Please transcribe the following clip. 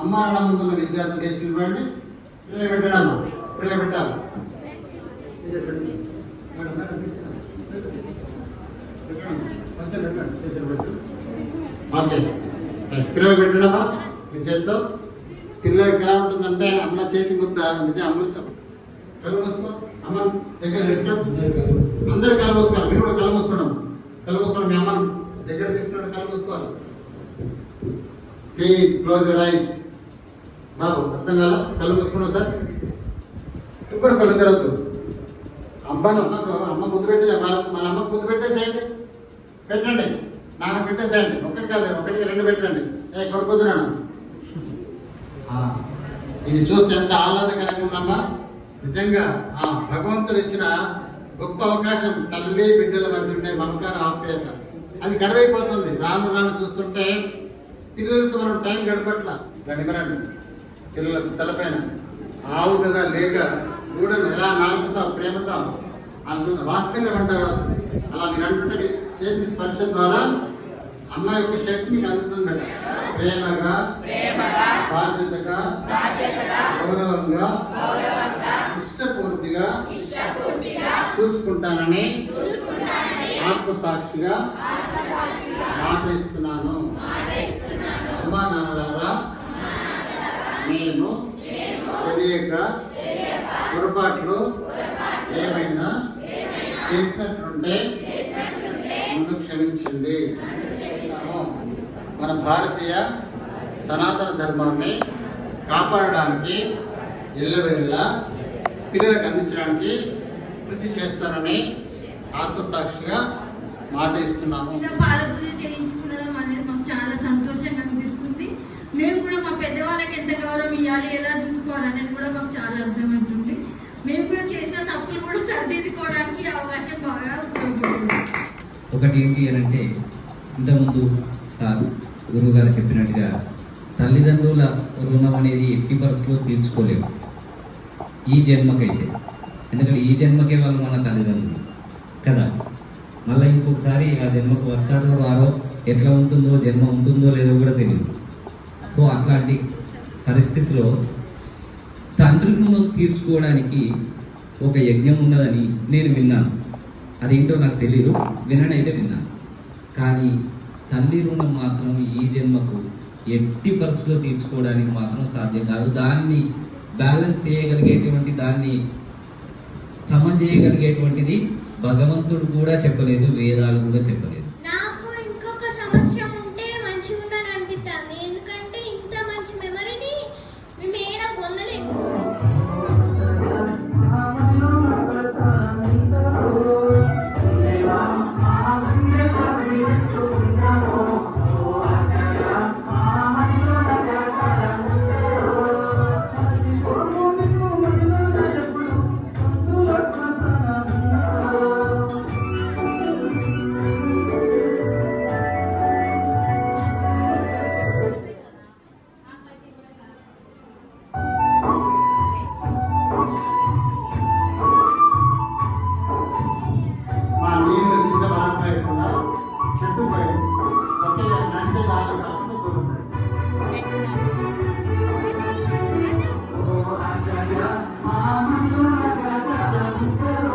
అమ్మ ముందున్న విద్యార్థులు కేసులు ఇవ్వండి. పెట్టాడమ్మా పిల్లలు పెట్టాలి. ఓకే పిల్లలు పెట్టడమ్మా మీ చేతితో. పిల్లలకి ఎలా ఉంటుందంటే అమ్మ చేతి ముద్ద నిజం అమృతం. కళ్ళు మూసుకో అమ్మ దగ్గర తీసుకున్నాం. అందరు కళ్ళు మూసుకోవాలి. మీరు కూడా కళ్ళు మూసుకోవడం. కళ్ళు మూసుకోవడం మీ అమ్మను దగ్గర తీసుకున్నాడు. కళ్ళు మూసుకోవాలి. Please close your eyes. బాబు అర్థం కాల. కళ్ళు మూసుకున్నావు సార్. ఇప్పుడు కళ్ళు తెరవద్దు. అమ్మ ముద్దు పెట్టేసా. మన అమ్మకు ముద్దు పెట్టేసేయండి. పెట్టండి. నాన్న పెట్టేసేయండి. ఒకటి కాదు, ఒకటికి రెండు పెట్టండి. కొడుకుతున్నాను. ఇది చూస్తే ఎంత ఆహ్లాదకరంగా ఉందమ్మా. నిజంగా భగవంతుడు ఇచ్చిన గొప్ప అవకాశం. తల్లి బిడ్డల మధ్య ఉండే మమకార ఆప్యాయత అది కరువైపోతుంది. రాను రాను చూస్తుంటే పిల్లలతో మనం టైం గడపట్లా. గడిపరండి పిల్లలకు తలపైన ఆవు కదా లేక దూడను ఎలా నాలుగుతావు ప్రేమతో అనుకుంది. వాత్సల్యం అంటారు. అలా మీరు అంటుంటే మీ చేతి స్పర్శ ద్వారా అమ్మ యొక్క శక్తి మీకు అందుతుంది. ప్రేమగా బాధ్యతగా గౌరవంగా ఇష్టపూర్తిగా చూసుకుంటానని ఆత్మసాక్షిగా మాట ఇస్తున్నాను. అమ్మా నాన్నలారా, నేను తెలియక పొరపాట్లు ఏమైనా చేసినట్టుంటే నన్ను క్షమించండి. మన భారతీయ సనాతన ధర్మాన్ని కాపాడడానికి ఎల్లవేళ పిల్లలకు అందించడానికి కృషి చేస్తారని ఆత్మసాక్షిగా మాట ఇస్తున్నాము. పాలపూజ చేయించుకోవడం అనేది మాకు చాలా సంతోషంగా అనిపిస్తుంది. మేము కూడా మా పెద్దవాళ్ళకి ఎంత గౌరవం ఇవ్వాలి, ఎలా చూసుకోవాలనేది కూడా మాకు చాలా అర్థమవుతుంది. మేము కూడా చేసిన తప్పులు కూడా సరిదిద్దుకోవడానికి అవకాశం బాగా ఉపయోగపడుతుంది. ఒకటి ఏంటి అని అంటే, ఇంతకుముందు సార్ గురువు గారు చెప్పినట్టుగా తల్లిదండ్రుల రుణం అనేది ఎట్టి పరిస్థితుల్లో తీర్చుకోలేము ఈ జన్మకైతే. ఎందుకంటే ఈ జన్మకే వాళ్ళు మన తల్లిదండ్రులు కదా. మళ్ళీ ఇంకొకసారి ఆ జన్మకు వస్తారో వారో, ఎట్లా ఉంటుందో జన్మ ఉంటుందో లేదో కూడా తెలియదు. సో అట్లాంటి పరిస్థితిలో తండ్రి రుణం తీర్చుకోవడానికి ఒక యజ్ఞం ఉన్నదని నేను విన్నాను. అదేంటో నాకు తెలియదు, విననైతే విన్నాను. కానీ తల్లి రుణం మాత్రం ఈ జన్మకు ఎట్టి పరిస్థితుల్లో తీర్చుకోవడానికి మాత్రం సాధ్యం కాదు. దాన్ని బ్యాలెన్స్ చేయగలిగేటువంటి, దాన్ని సమం చేయగలిగేటువంటిది భగవంతుడు కూడా చెప్పలేదు, వేదాలు కూడా చెప్పలేదు. నాకు ఇంకొక సమస్య